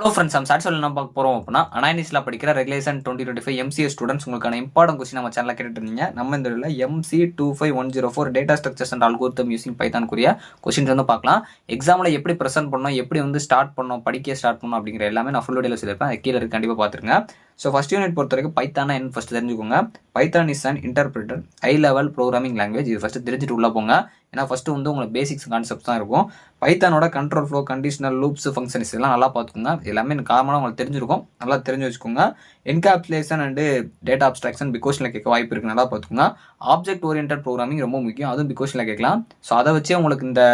Hello friends, நம்ம chat சொல்ல பார்க்க போகிறோம் அப்படின்னா அனானிஸ்ல படிக்கிற ரெகுலேஷன் 2025 எம்சிஏ ஸ்டூடெண்ட்ஸ் உங்களுக்கான இம்பார்ட்டன்ட் கொஸ்டின் நம்ம சேனலில் கேட்டுட்டு இருந்தீங்க. நம்ம இந்த இதில் MC25104 data structures and algorithm using Python குறிய கொஸ்டின்ஸ் வந்து பார்க்கலாம். எக்ஸாமில் எப்படி ப்ரெசென்ட் பண்ணணும், எப்படி வந்து ஸ்டார்ட் பண்ணணும், படிக்க ஸ்டார்ட் பண்ணணும் அப்படிங்கிற எல்லாமே நான் ஃபுல் வீடியோவில் சொல்லியிருப்பேன். அது கீழே இருக்கு, கண்டிப்பாக பார்த்துருங்க. ஸோ ஃபஸ்ட் யூனிட் பொறுத்த வரைக்கும் பைத்தானா என்ன ஃபஸ்ட்டு தெரிஞ்சுக்கோங்க. Python is and interpreter high level programming language. இது ஃபஸ்ட்டு தெரிஞ்சுட்டு உள்ளே போங்க. ஏன்னா ஃபஸ்ட்டு வந்து உங்களுக்கு பேசிக்ஸ் கான்செப்ட்ஸ் தான் இருக்கும். பைத்தானோட control flow, conditional loops, functions இதெல்லாம் நல்லா பார்த்துக்கோங்க. எல்லாமே காமனாக உங்களுக்கு தெரிஞ்சிருக்கும், நல்லா தெரிஞ்சு வச்சுக்கோங்க. என்கேப்சுலேஷன் அண்டு டேட்டா அப்ஸ்ட்ராக்ஷன் பிகோஷனில் கேட்க வாய்ப்பு இருக்குது, நல்லா பார்த்துக்கோங்க. ஆப்ஜெக்ட் ஓரியன்ட் ப்ரோக்ராமிங் ரொம்ப முக்கியம், அதுவும் பிகோஷனில் கேட்கலாம். ஸோ அதை வச்சே உங்களுக்கு இந்த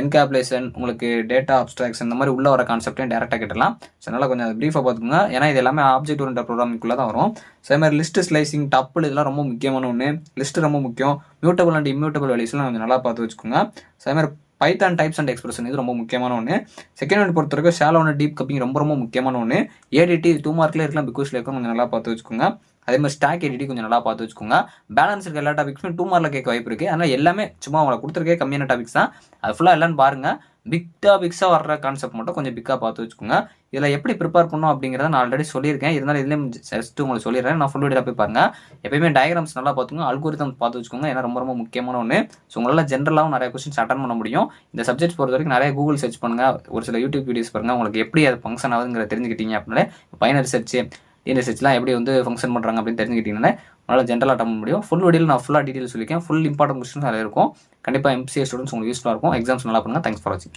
என்கேப்சுலேஷன், உங்களுக்கு டேட்டா அப்ஸ்ட்ராக்ஷன் இந்த மாதிரி உள்ள வர கான்செப்டையும் டேரெக்டாக கேட்டலாம். ஸோ அதனால் கொஞ்சம் ப்ரீஃபாக பார்த்துக்கோங்க. ஏன்னா இது எல்லாமே ஆப்ஜெக்ட் ஓரியன்ட் ப்ரோக்ராமிங்குள்ளே தான் வரும். ஸோ அதே மாதிரி லிஸ்ட் ஸ்லைசிங், டப்புள் இதெல்லாம் ரொம்ப முக்கியமான ஒன்று. லிஸ்ட் ரொம்ப முக்கியம். மியூட்டபிள் அண்ட் இம்யூட்டபிள் வேல்யூஸ்லாம் கொஞ்சம் நல்லா பார்த்து வச்சுக்கோங்க. ஸோ அதே மாதிரி பைத்தான் டைப்ஸ் அண்ட் எக்ஸ்பிரஷன் இது ரொம்ப முக்கியமான ஒன்று. செகண்ட் யூனிட் பொறுத்த வரைக்கும் ஷாலோ அண்ட் டீப் கப்பிங் ரொம்ப முக்கியமான ஒன்று. ஏடிடி 2 மார்க்லேயே இருக்கலாம், பிகாஸ்ல இருக்கலாம், கொஞ்சம் நல்லா பார்த்து வச்சுக்கோங்க. அதே மாதிரி ஸ்டாக் எடிட்டி கொஞ்சம் நல்லா பார்த்து வச்சுக்கோங்க. பேலன்ஸ் இருக்க எல்லா டாபிக்ஸுமே 2 மார்க்கில் கேட்க வாய்ப்பு இருக்குது. அதனால் எல்லாமே சும்மா அவங்களை கொடுத்துருக்கே கம்மியான டாபிக்ஸ் தான், அது ஃபுல்லாக இல்லைன்னு பாருங்கள். பிக் டாபிக்ஸாக வர்ற கான்செப்ட் மட்டும் கொஞ்சம் பிக்காக பார்த்து வச்சுக்கோங்க. இதில் எப்படி ப்ரிப்பேர் பண்ணணும் அப்படிங்கிறத நான் ஆல்ரெடி சொல்லியிருக்கேன். இருந்தாலும் இதுலேயும் ஜஸ்ட் உங்களுக்கு சொல்லிடுறேன். நான் ஃபுல் வீடியோ போய் பாருங்கள். எப்பயுமே டயக்ராம்ஸ் நல்லா பார்த்துக்கோங்க, அல்கோரிதம் பார்த்து வச்சுக்கோங்க. ஏன்னா ரொம்ப முக்கியமான ஒன்று. ஸோ உங்களால் ஜென்ரலாகவும் நிறைய கொஸ்டின்ஸ் அட்டன் பண்ண முடியும். இந்த சப்ஜெக்ட்ஸ் பொறுத்த வரைக்கும் நிறைய கூகுள் சர்ச் பண்ணுங்கள், ஒரு சில யூடியூப் வீடியோஸ் பாருங்கள். உங்களுக்கு எப்படி அது ஃபங்க்ஷன் ஆகுதுங்கிற தெரிஞ்சுக்கிட்டீங்க அப்படின்னாலே பைனரி சர்ச், ரிசர்ச்லாம் எப்படி வந்து ஃபங்க்ஷன் பண்ணுறாங்க அப்படின்னு தெரிஞ்சுக்கிட்டீங்கன்னா உங்களால் ஜென்ரலாக அட்டன் பண்ண முடியும். ஃபுல் வீடியோவில் நான் ஃபுல்லாக டீட்டெயில் சொல்லியிருக்கேன். ஃபுல் இம்பார்ட்டன்ட் கொஸ்டின்ஸ் அதில் இருக்கும். கண்டிப்பாக எம்சிஏ ஸ்டூடெண்ட்ஸ் உங்களுக்கு யூஸ்ஃபுல்லாக இருக்கும். எக்ஸாம்ஸ் நல்லா பண்ணுங்கள். தேங்க்ஸ் ஃபார் வாட்சிங்.